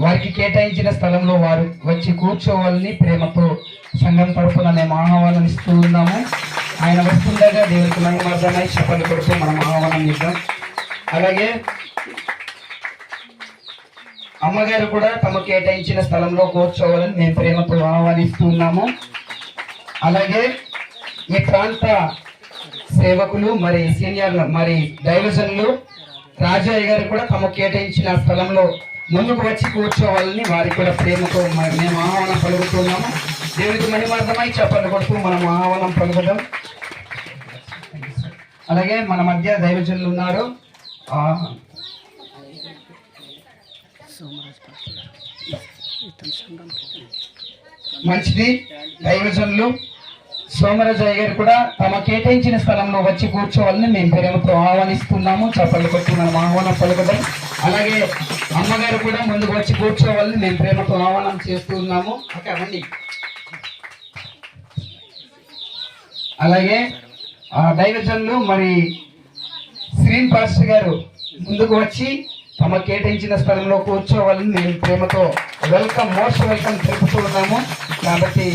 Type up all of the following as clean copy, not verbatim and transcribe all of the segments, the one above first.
వారికి కేటాయించిన స్థలంలో వారు వచ్చి కూర్చోవాలని ప్రేమతో సంఘం తరఫున మేము ఆహ్వానం ఇస్తూ ఉన్నాము. ఆయన వస్తుండగా దేవునికి మహిమార్థమై చెప్పలు కొడుతూ మనం ఆహ్వానం ఇద్దాం. అలాగే అమ్మగారు కూడా తమ కేటాయించిన స్థలంలో కూర్చోవాలని మేము ప్రేమతో ఆహ్వానిస్తూ ఉన్నాము. అలాగే ఈ ప్రాంత సేవకులు మరి సీనియర్లు మరి దైవజనులు రాజయ్య గారు కూడా తమ కేటాయించిన స్థలంలో ముందుకు వచ్చి కూర్చోవాలని వారికి కూడా ప్రేమతో మేము ఆహ్వానం పలుకుతున్నాము. దేవునికి మహిమార్థమై చెప్పలు కొడుతూ మనం ఆహ్వానం పలుకుదాం. అలాగే మన మధ్య దైవజనులు ఉన్నారు. మంచిది. దైవజనులు సోమరాజయ్య గారు కూడా తమ కేటాయించిన స్థలంలో వచ్చి కూర్చోవాలని మేము ప్రేమతో ఆహ్వానిస్తున్నాము. చెప్పలు కొట్టి మనం ఆహ్వానం పలుకుదాం. అలాగే అమ్మగారు కూడా ముందుకు వచ్చి కూర్చోవాలని మేము ప్రేమతో ఆహ్వానం చేస్తూ ఉన్నాము. రండి. అలాగే దైవజనులు మరి శ్రీన్ పాస్టర్ గారు ముందుకు వచ్చి తమ కేటాయించిన స్థలంలో కూర్చోవాలని మేము ప్రేమతో మోస్ట్ వెల్కమ్ తెలుపుతూ ఉన్నాము. కాబట్టి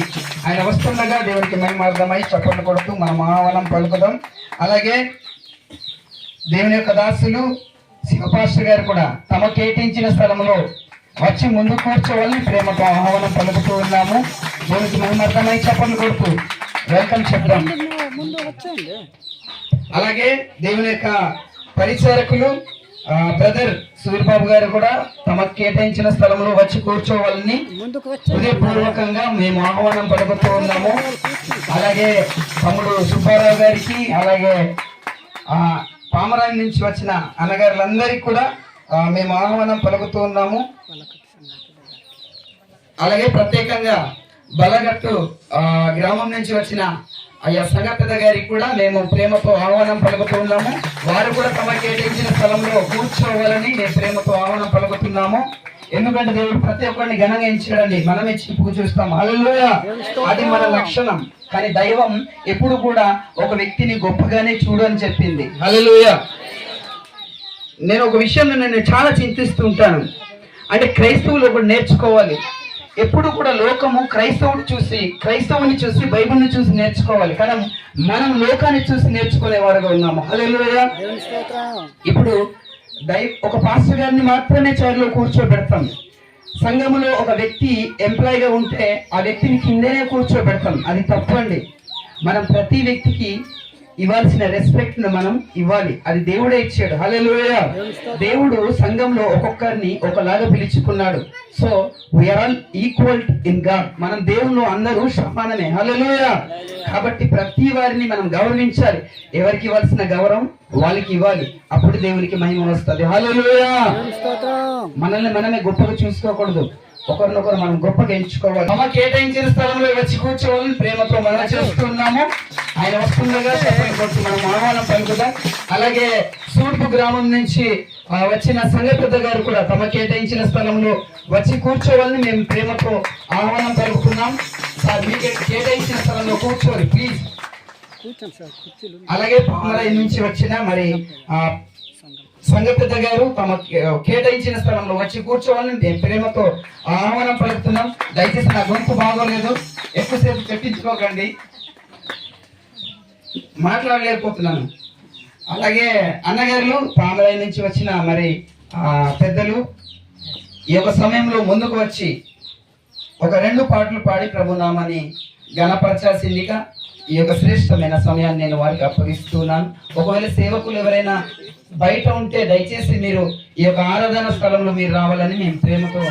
ఆయన వస్తుండగా దేవునికి మహిమార్థమై చప్పట్లు కొడుతూ మనం ఆహ్వానం పలుకుదాం. అలాగే దేవుని యొక్క దాసులు శివపాస్టర్ గారు కూడా తమ కేటాయించిన స్థలంలో వచ్చి ముందు కూర్చోవాలని ప్రేమతో ఆహ్వానం పలుకుతూ ఉన్నాము. దేవునికి మహిమార్థమై చప్పట్లు కొడుతూ వెల్కమ్ చెప్తాం. అలాగే దేవుని యొక్క పరిచారకులు బ్రదర్ సూర్యబాబు గారు కూడా తమకు కేటాయించిన స్థలంలో వచ్చి కూర్చోవాలని హృదయపూర్వకంగా మేము ఆహ్వానం పలుకుతూ ఉన్నాము. అలాగే తమ్ముడు సుబ్బారావు గారికి, అలాగే పామరాయి నుంచి వచ్చిన అన్నగారులందరికీ కూడా మేము ఆహ్వానం పలుకుతూ ఉన్నాము. అలాగే ప్రత్యేకంగా బలగట్టు గ్రామం నుంచి వచ్చిన అయ్యా సంగపెద్ద గారికి కూడా మేము ప్రేమతో ఆహ్వానం పలుకుతూ ఉన్నాము. వారు కూడా తమ కేటాయించిన స్థలంలో కూర్చోవాలని మేము ప్రేమతో ఆహ్వానం పలుకుతున్నాము. ఎందుకంటే దేవుడు ప్రతి ఒక్కరిని ఘనంగా ఎంచాడండి. మనమే పూజిస్తాం. హల్లెలూయా. అది మన లక్షణం. కానీ దైవం ఎప్పుడు కూడా ఒక వ్యక్తిని గొప్పగానే చూడు అని చెప్పింది. హల్లెలూయా. నేను ఒక విషయంలో నేను చాలా చింతిస్తూ ఉంటాను. అంటే క్రైస్తవులు ఒకటి నేర్చుకోవాలి. ఎప్పుడు కూడా లోకము క్రైస్తవుని చూసి బైబిల్ని చూసి నేర్చుకోవాలి. కానీ మనం లోకాన్ని చూసి నేర్చుకునే వారుగా ఉన్నాము. హల్లెలూయా. ఇప్పుడు ఒక పాస్టర్ గారిని మాత్రమే చైర్లో కూర్చోబెడతాం. సంఘములో ఒక వ్యక్తి ఎంప్లాయీగా ఉంటే ఆ వ్యక్తిని కిందనే కూర్చోబెడతాం. అది తప్పండి. మనం ప్రతి వ్యక్తికి ఇవ్వాల్సిన రెస్పెక్ట్ ను మనం ఇవ్వాలి. అది దేవుడే ఇచ్చాడు. హల్లెలూయా. దేవుడు సంఘంలో ఒక్కొక్కరిని ఒకలాగా పిలుచుకున్నాడు. So we are all equal in God. మనం దేవుళ్ళు అందరూ సమానమే. హల్లెలూయా. కాబట్టి ప్రతి వారిని మనం గౌరవించాలి. ఎవరికి ఇవ్వాల్సిన గౌరవం వాళ్ళకి ఇవ్వాలి. అప్పుడు దేవునికి మహిమ వస్తుంది. హల్లెలూయా. మనల్ని మనమే గొప్పగా చూసుకోకూడదు. ఒకరినొకరు మనం గొప్పగా ఎంచుకోవాలి. తమ కేటాయించిన స్థలంలో వచ్చి కూర్చోవాలని ప్రేమతో మనం చేస్తున్నాము. ఆయన వస్తుండగా చెప్పి మనం ఆహ్వానం పలుకుదాం. అలాగే సూర్పు గ్రామం నుంచి వచ్చిన సంగపెద్ద గారు కూడా తమ కేటాయించిన స్థలంలో వచ్చి కూర్చోవాలని మేము ప్రేమతో ఆహ్వానం పలుకుతున్నాం. సార్ మీకు కేటాయించిన స్థలంలో కూర్చోవాలి ప్లీజ్. అలాగే పామరాయి నుంచి వచ్చిన మరి సంగపెద్ద గారు తమ కేటాయించిన స్థలంలో వచ్చి కూర్చోవాలని మేము ప్రేమతో ఆహ్వానం పలుకుతున్నాం. దయచేసి నా గొంతు బాగోలేదు, ఎక్కువసేపు చెప్పించుకోకండి, మాట్లాడలేకపోతున్నాను. అలాగే అన్నగారులు పామరాయి నుంచి వచ్చిన మరి పెద్దలు ఈ యొక్క సమయంలో ముందుకు వచ్చి ఒక 2 పాటలు పాడి ప్రభునామాన్ని ఘనపరచాల్సిందిగా ఈ యొక్క శ్రేష్టమైన సమయాన్ని నేను వారికి అప్పగిస్తున్నాను. ఒకవేళ సేవకులు ఎవరైనా బయట ఉంటే దయచేసి మీరు ఈ యొక్క ఆరాధన స్థలంలో మీరు రావాలని మేము ప్రేమతో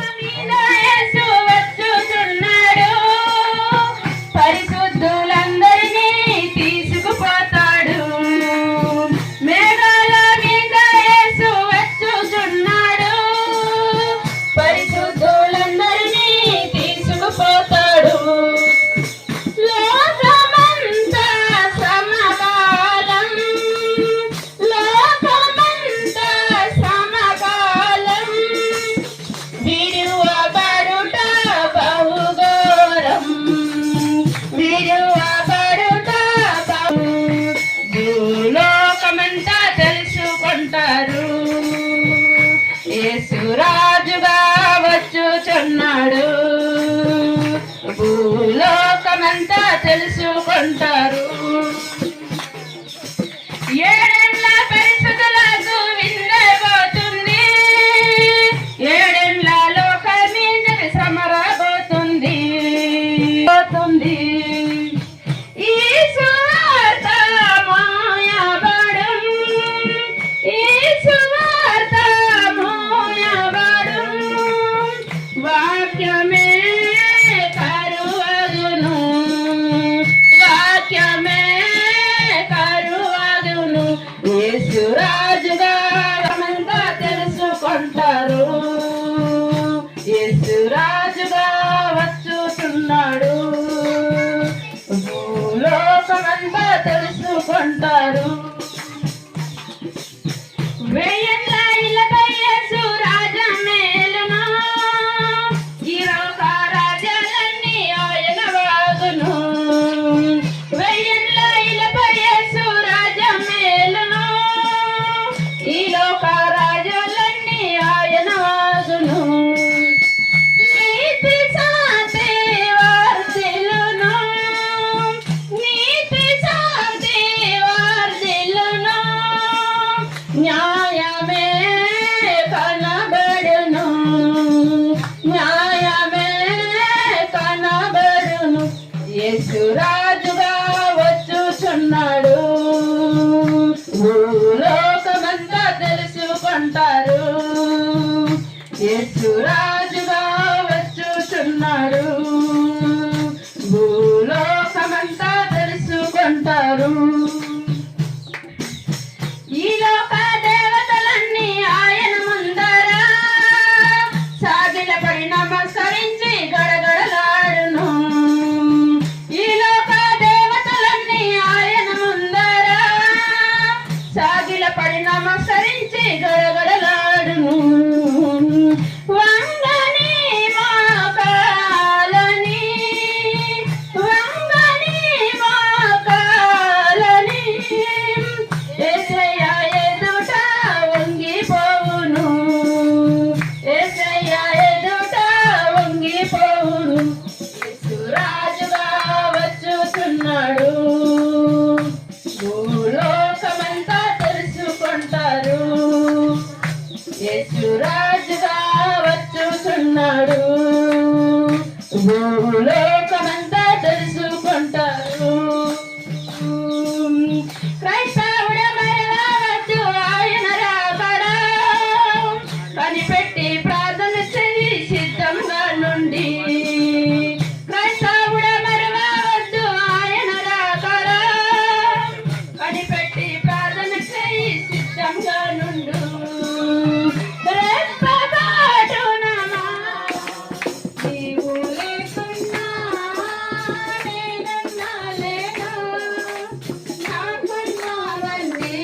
రాజుగా వచ్చు తెలుసుకున్నాడు. భూలోకమంతా తెలుసుకుంటారు. ఏడేళ్ల పరిస్థితులకు విన్నబోతుంది. ఏడేళ్ల లోకం మీద సమరబోతుంది. ఈ సువార్త మోయబడును. ఈ సువార్త మోయబడును. వాక్యమే కరువగును. వాక్యమే కరువగును. యేసు రాజుగా మనమంతా తెలుసుకుంటారు. యేసు రాజుగా వచ్చుతున్నాడు. భూలోకమంతా తెలుసుకుంటారు. వేయండ్ల ఇళ్ళపై యేసు రాజ్యమేలును. ఈ లోక రాజ్యాలన్నీ ఆయన వాగును. వేయండ్ల ఇళ్ళపై యేసు రాజ్యమేలును. ఈ లోక రాజ్యాలన్నీ ఆయన వాగును. నీతి శాంతి వర్ధిల్లును. నీతి శాంతి వర్ధిల్లును. న్యాయమే కనబడును. న్యాయమే కనబడును. యేసు రాజుగా వచ్చుచున్నాడు. భూలోకమంతా తెలుసుకుంటారు. యేసు రాజుగా వచ్చుచున్నాడు. భూలోకమంతా తెలుసుకుంటారు. ఈ లోక దేవతలన్నీ ఆయన ముందర సాగిలపడి నమస్కరించి గడగడలాడును. ఈ లోక దేవతలన్నీ ఆయన ముందర సాగిలపడి నమస్కరించి గడగడలాడును. వంగని మోకాలని. వంగని మోకాలని. యేసయ్య ఎదుట వంగిపోవును. యేసయ్య ఎదుట వంగిపోవును. యేసు రాజుగా వచ్చుతున్నాడు. భూలోకమంతా తెలుసుకుంటారు. యేసు రాజుగా వచ్చుతున్నాడు. భూలోకమంతా తెలుసుకుంటారు. క్రైస్తవుడ మరవద్దు ఆయన రాకడా. కనిపెట్టి ప్రార్థన చేయి సిద్ధంగా నుండి. క్రైస్తవుడ మరవద్దు ఆయన రాకడా. కనిపెట్టి ప్రార్థన చేయి సిద్ధంగా నుండు. రెప్పపాటున నీవు లేకున్నా నేనన్నా లేను. నాకున్నావన్నీ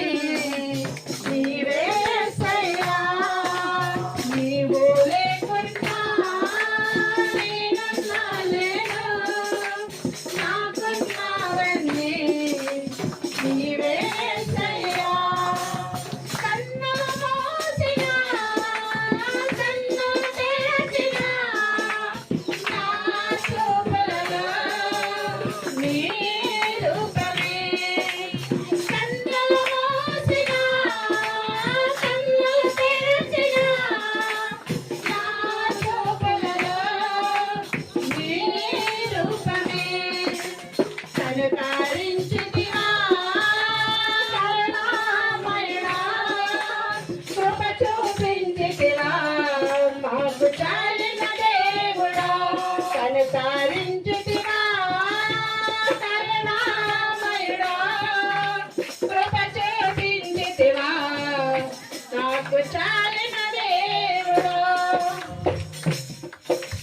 నీవేసయ్యా. నీవు లేకున్నా నేనన్నా లేను. నాకున్నావన్నీ నీవేసయ్యా. కన్నులు మూసినా కన్నులు తెరచినా నా చూపులలో నీ రూపమే. కన్నులు మూసినా కన్నులు తెరచినా నా చూపులలో నీ రూపమే. కనుకారించితివా కరుణామయుడా. కృప చూపించితివా మాకు చాలిన దేవుడా. కనుకారించితివా కరుణామయుడా. కృప చూపించితివా నాకు చాలిన దేవుడా.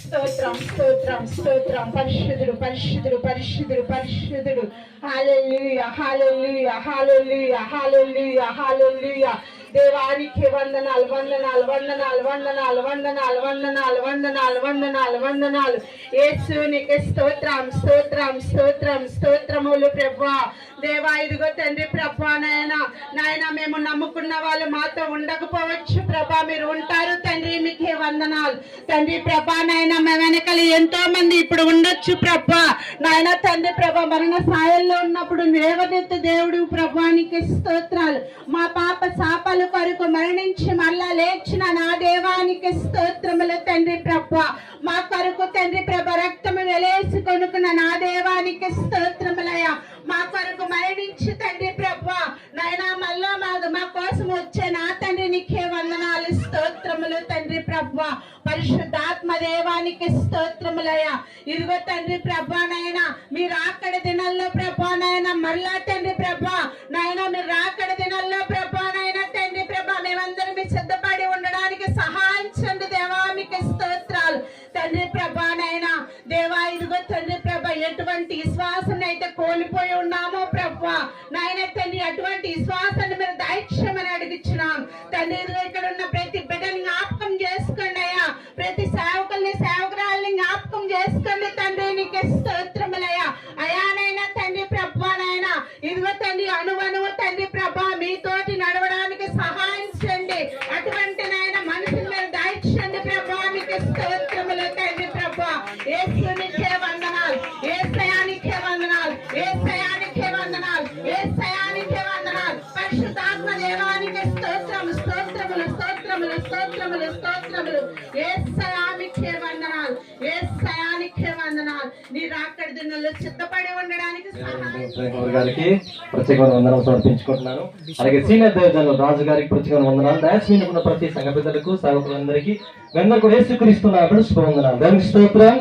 స్తోత్రం స్తోత్రం స్తోత్రం. పరిశుద్ధుడు పరిశుద్ధుడు పరిశుద్ధుడు పరిశుద్ధుడు. హల్లెలూయా హల్లెలూయా హల్లెలూయా హల్లెలూయా హల్లెలూయా. దేవానికి వందనాలు వందనాలు వందనాలు వందనాలు వందనాలు వందనాలు వందనాలు వందనాలు వందనాలు. యేసునికి స్తోత్రం స్తోత్రం స్తోత్రం స్తోత్రములు ప్రభువా. దేవా ఇదిగో తండ్రి ప్రభా నాయన మేము నమ్ముకున్న వాళ్ళు మాతో ఉండకపోవచ్చు ప్రభా. మీరు ఉంటారు తండ్రి. మీకే వందనాలు తండ్రి ప్రభా. నాయన మా వెనకాల ఎంతో మంది ఇప్పుడు ఉండొచ్చు ప్రభా. నాయన తండ్రి ప్రభా, మరణ సాయల్లో ఉన్నప్పుడు దేవదత్త దేవుడు ప్రభానికి స్తోత్రాలు. మా పాప శాపాల కొరకు మరణించి మళ్ళా లేచిన నా దేవానికి స్తోత్రములు తండ్రి ప్రభా. మా కొరకు తండ్రి ప్రభ రక్తము వెలేసి కొనుక్కున్న నా దేవానికి స్తోత్రములయ్యా. మా కొరకు మరణించి తండ్రి ప్రభా నాయన మళ్ళా మా కోసం వచ్చే నా తండ్రి నీకే వందనాలు స్తోత్రములు తండ్రి ప్రభా. పరిశుద్ధాత్మ దేవానికి స్తోత్రములయ్యా. ఇదిగో తండ్రి ప్రభా నాయన మీరు అక్కడ దినాల్లో ప్రభా నాయన మరలా తండ్రి ప్రభా నాయన మీరు అక్కడ దినాల్లో ప్రభా నాయన తండ్రి ప్రభా మేమందరం మీ సిద్ధపడి ఉండడానికి సహాయం చేయండి దేవా, మీకు స్తోత్రాలు తండ్రి ప్రభా నాయన దేవా. ఇదిగో తండ్రి ప్రభా ఎటువంటి విశ్వాసం అయితే కోల్పోయి ఉన్నామో ప్రభా నాయన తండ్రి అటువంటి విశ్వాసాన్ని మీరు దైత్యమని అడిగిస్తున్నాం తండ్రి. ఇదిగో ఇక్కడ ఉన్న ప్రతి బిడ్డని జ్ఞాపకం చేసుకోండి అయ్యా, ప్రతి సేవకుల్ని సేవకురాలని జ్ఞాపకం చేసుకోండి తండ్రి, నీకు స్తోత్రములయ్యా. అయానైనా తండ్రి ప్రభా నాయన ఇదిగో తండ్రి అణువణువు తండ్రి ప్రభా మీతోటి నడవడానికి సహాయం చేయండి. అటువంటి నాయన మనుషుల మీద దయచేయండి ప్రభా, మీకు స్తోత్రములు తండ్రి ప్రభా. యేసునికే వందనాలు, యేసయానికే వందనాలు, యేసయానికే వందనాలు, యేసయానికే వందనాలు. పరిశుద్ధాత్మ దేవానికి స్తోత్రము స్తోత్రములు స్తోత్రములు స్తోత్రములు స్తోత్రములు. యేసయానికే వందనాలు, యేసయానికే వందనాలు. నీ రాకడ దినాల్లో సిద్ధపడి ఉండడానికి సహాయం గారికి ప్రత్యేకమైన వందనాలు సమర్పించుకుంటున్నాను. అలాగే సీనియర్ దైవజనులు రాజు గారికి ప్రత్యేకమైన వందనాలు. దయచేసి ప్రతి సంఘ పెద్దలకు సేవకులందరికీ వెందరు కూడా యేసుక్రీస్తున్నారు శుభవందనాలు. దానికి స్తోత్రం.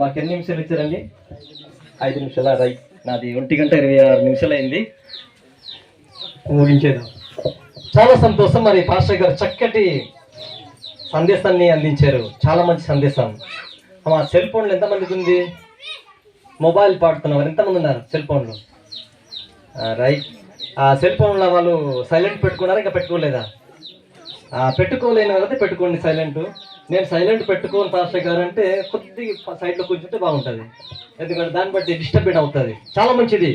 మాకు ఎన్ని నిమిషాలు ఇచ్చారండి? 5 నిమిషాల రైట్. నాది 1:26 అయింది. ముగించేద్దాం. చాలా సంతోషం. మరి పాస్టర్ గారు చక్కటి సందేశాన్ని అందించారు. చాలా మంచి సందేశం. మా సెల్ ఫోన్లు ఎంతమందికి ఉంది? మొబైల్ పాడుతున్నవారు ఎంతమంది ఉన్నారు సెల్ ఫోన్లు? రైట్. ఆ సెల్ ఫోన్లో వాళ్ళు సైలెంట్ పెట్టుకున్నారా ఇంకా పెట్టుకోలేదా? పెట్టుకోలేని వాళ్ళైతే పెట్టుకోండి సైలెంట్. నేను సైలెంట్ పెట్టుకోని పాస్టర్ గారు అంటే కొద్దిగా సైడ్లో కూర్చుంటే బాగుంటుంది, ఎందుకంటే దాన్ని బట్టి డిస్టర్బెడ్ అవుతుంది. చాలా మంచిది.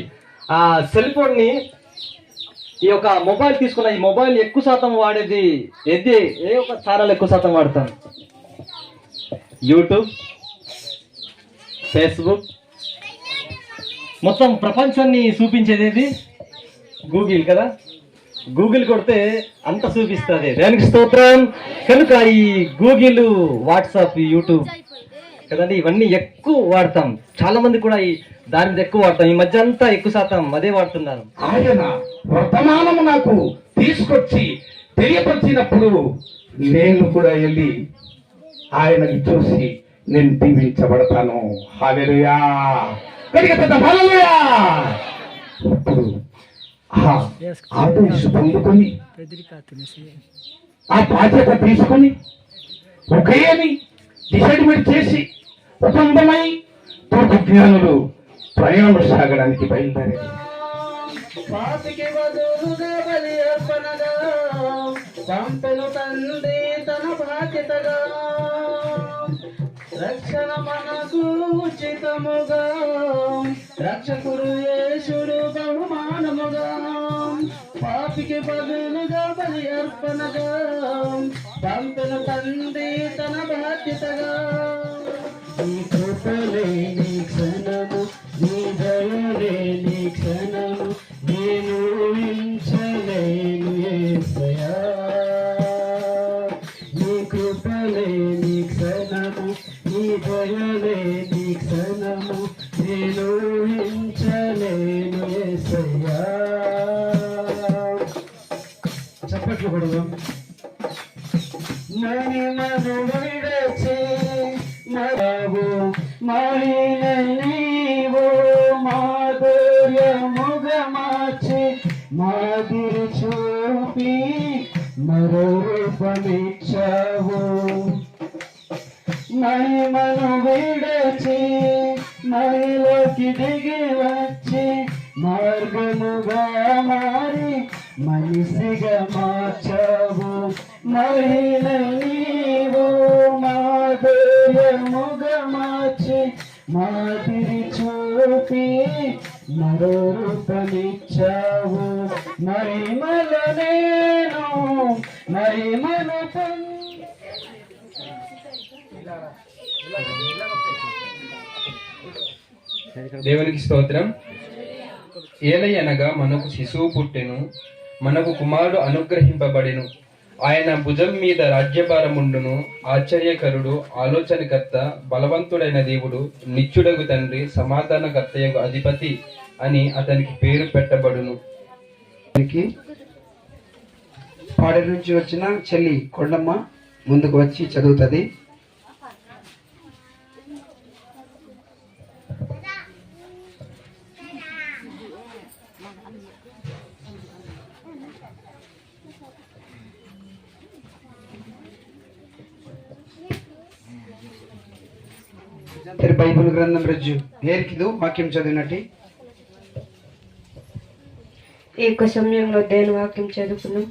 ఆ సెల్ ఫోన్ని ఈ యొక్క మొబైల్ తీసుకున్న ఈ మొబైల్ ఎక్కువ శాతం వాడేది ఏ ఒక ఛానల్ ఎక్కువ శాతం వాడతాం? యూట్యూబ్, ఫేస్బుక్, మొత్తం ప్రపంచాన్ని చూపించేది గూగుల్ కదా. గూగుల్ కొడితే అంత చూపిస్తుంది. దానికి స్తోత్రం. కనుక ఈ గూగుల్, వాట్సాప్, యూట్యూబ్ కదండి, ఇవన్నీ ఎక్కువ వాడతాం. చాలా మంది కూడా దాని మీద ఎక్కువ వాడతాం. ఈ మధ్య అంతా ఎక్కువ శాతం అదే వాడుతున్నారు. ఆయన వర్తమానము నాకు తీసుకొచ్చి తెలియపరిచినప్పుడు నేను కూడా వెళ్ళి ఆయనకి చూసి నేను దీవించబడతాను. హల్లెలూయా. హల్లెలూయా. ఇప్పుడు ఆదేశ పొందుకొని ఆ బాధ్యత తీసుకొని ఒకేని డిసైడ్మెంట్ చేసి కుటుంబమై తోటి జ్ఞానులు ప్రయాణం సాగడానికి బయలుదేరారు. తన బాధ్యతగా రక్షణ మనకు ఉచితముగా రక్షకుడు యేసుడు బహుమానముగా పాపికి బదులుగా బలి అర్పణగా పంపిన తండ్రి తన బాధ్యతగా. నీ కృపలే నీ క్షణము, నీ దయలే నీ క్షణము, నేను ఊహించలేను యేసయ్యా. నీ కృపలే నీ క్షణము, నీ దయలే నీ క్షణము, నేను ఊహించలేను యేసయ్యా. చప్పట్లు కొడదాం. మహిమను విడచి మరవు మహిళ నీవు మాధుర్యముగా మార్చి మాదిరి చూపి మరో రూపమిచ్చావు. మహిమను విడచి మహిళకి దిగి వచ్చి మార్గముగా మారి మనిషిగా మార్చావు. మహిళ నీవు మాధుర్యముగా మార్చి మాదిరి చూపి మరో రూపమిచ్చావు. మహిమల నేను మహిమను దేవునికి స్తోత్రం. ఏలయనగా మనకు శిశువు పుట్టెను, మనకు కుమారుడు అనుగ్రహింపబడెను. ఆయన భుజం మీద రాజ్యభారముండును. ఆశ్చర్యకరుడు, ఆలోచనకర్త, బలవంతుడైన దేవుడు, నిత్యుడగు తండ్రి, సమాధానకర్తయగు అధిపతి అని అతనికి పేరు పెట్టబడును. పాడేరు నుంచి వచ్చిన చెల్లి కొండమ్మ ముందుకు వచ్చి చదువుతుంది. బైబిల్ గ్రంథం రజ్జు ఏర్కిదు వాక్యం చదివినట్టు ఈ యొక్క సమయంలో దేని వాక్యం చదువుకున్నాం.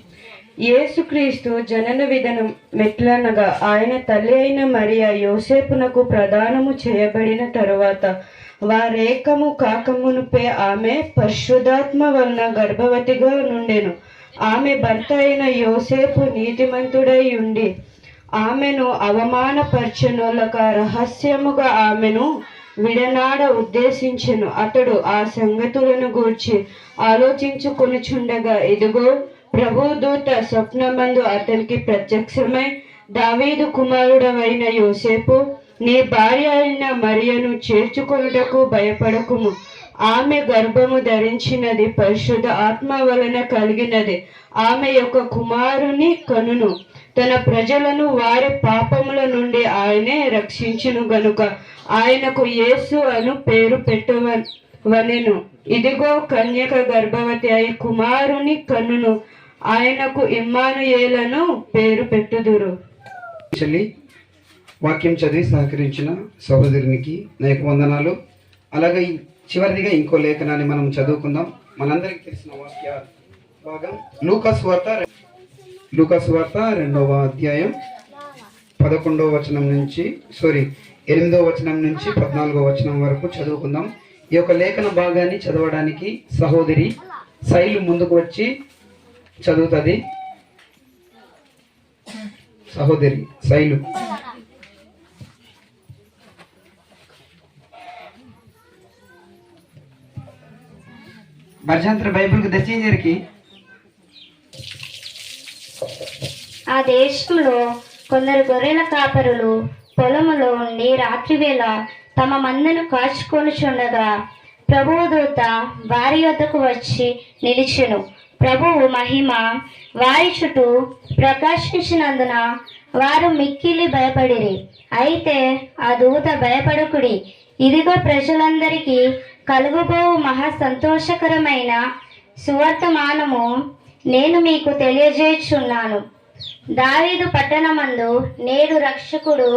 యేసుక్రీస్తు జనన విధానం మెట్లనగా ఆయన తల్లి అయిన మరియా యోసేపునకు ప్రదానము చేయబడిన తరువాత వారేకము కాకమునుపే ఆమె పరిశుద్ధాత్మ వలన గర్భవతిగా నుండెను. ఆమె భర్త అయిన యోసేపు నీతిమంతుడై ఉండి ఆమెను అవమానపరచునొల్లక రహస్యముగా ఆమెను విడనాడ ఉద్దేశించెను. అతడు ఆ సంగతులను గూర్చి ఆలోచించుకొనుచుండగా ఇదిగో ప్రభుదూత స్వప్నమందు అతనికి ప్రత్యక్షమై, దావీదు కుమారుడవైన యోసేపు, నీ భార్య అయిన మరియను చేర్చుకొనుటకు భయపడకుము. ఆమె గర్భము ధరించినది పరిశుద్ధ ఆత్మ వలన కలిగినది. ఆమె యొక్క కుమారుని కనును. తన ప్రజలను వారి పాపముల నుండి ఆయనే రక్షించును గనుక ఆయనకు యేసు అను పేరు పెట్టవలెను. ఇదిగో కన్యక గర్భవతి అయి కుమారుని కన్నును. ఆయనకు ఇమ్మానుయేలను పేరు పెట్టుదురు. వాక్యం చదివి సహకరించిన సహోదరునికి నా యొక్క వందనాలు. అలాగే చివరిదిగా ఇంకో లేఖనాన్ని మనం చదువుకుందాం. మనందరికీ తెలిసిన వాక్య భాగం లూకాసు వార్త 2వ అధ్యాయం 8వ వచనం నుంచి 14వ వచనం వరకు చదువుకుందాం. ఈ యొక్క లేఖన భాగాన్ని చదవడానికి సహోదరి శైలు ముందుకు వచ్చి చదువుతుంది. సహోదరి శైలు. భర్జంత్ర బైబిల్కి దచ్చింజరికి ఆ దేశంలో కొందరు గొర్రెల కాపరులు పొలములో ఉండి రాత్రివేళ తమ మందను కాచుకొనుచుండగా ప్రభువు దూత వారి యొద్దకు వచ్చి నిలిచెను. ప్రభువు మహిమ వారి చుట్టూ ప్రకాశించినందున వారు మిక్కిలి భయపడిరి. అయితే ఆ దూత, భయపడకుడి, ఇదిగో ప్రజలందరికీ కలుగుబోవు మహా సంతోషకరమైన సువర్తమానము నేను మీకు తెలియజేయుచున్నాను. దావీదు పట్టణమందు నేడు రక్షకుడు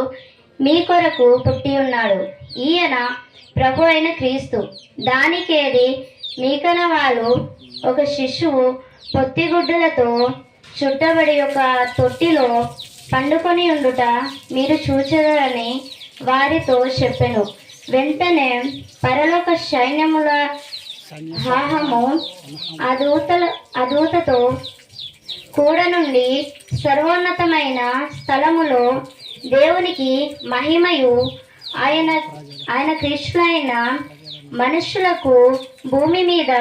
మీ కొరకు పుట్టి ఉన్నాడు. ఈయన ప్రభు అయిన క్రీస్తు. దానికేది మీకన వాళ్ళు ఒక శిశువు పొత్తిగుడ్డలతో చుట్టబడి ఒక తొట్టిలో పండుకొని ఉండుట మీరు చూచెదరని వారితో చెప్పెను. వెంటనే పరలోక సైన్యముల హాహము ఆ దూతతో కూడా నుండి సర్వోన్నతమైన స్థలములో దేవునికి మహిమయు ఆయన క్రీస్తులైన మనుషులకు భూమి మీద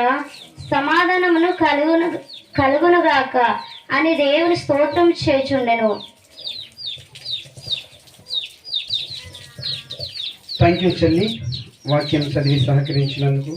సమాధానమును కలుగునుగాక అని దేవుని స్తోత్రం చేయుచుండెను. థ్యాంక్ యూ చెల్లి, వాక్యం చదివి సహకరించినందుకు.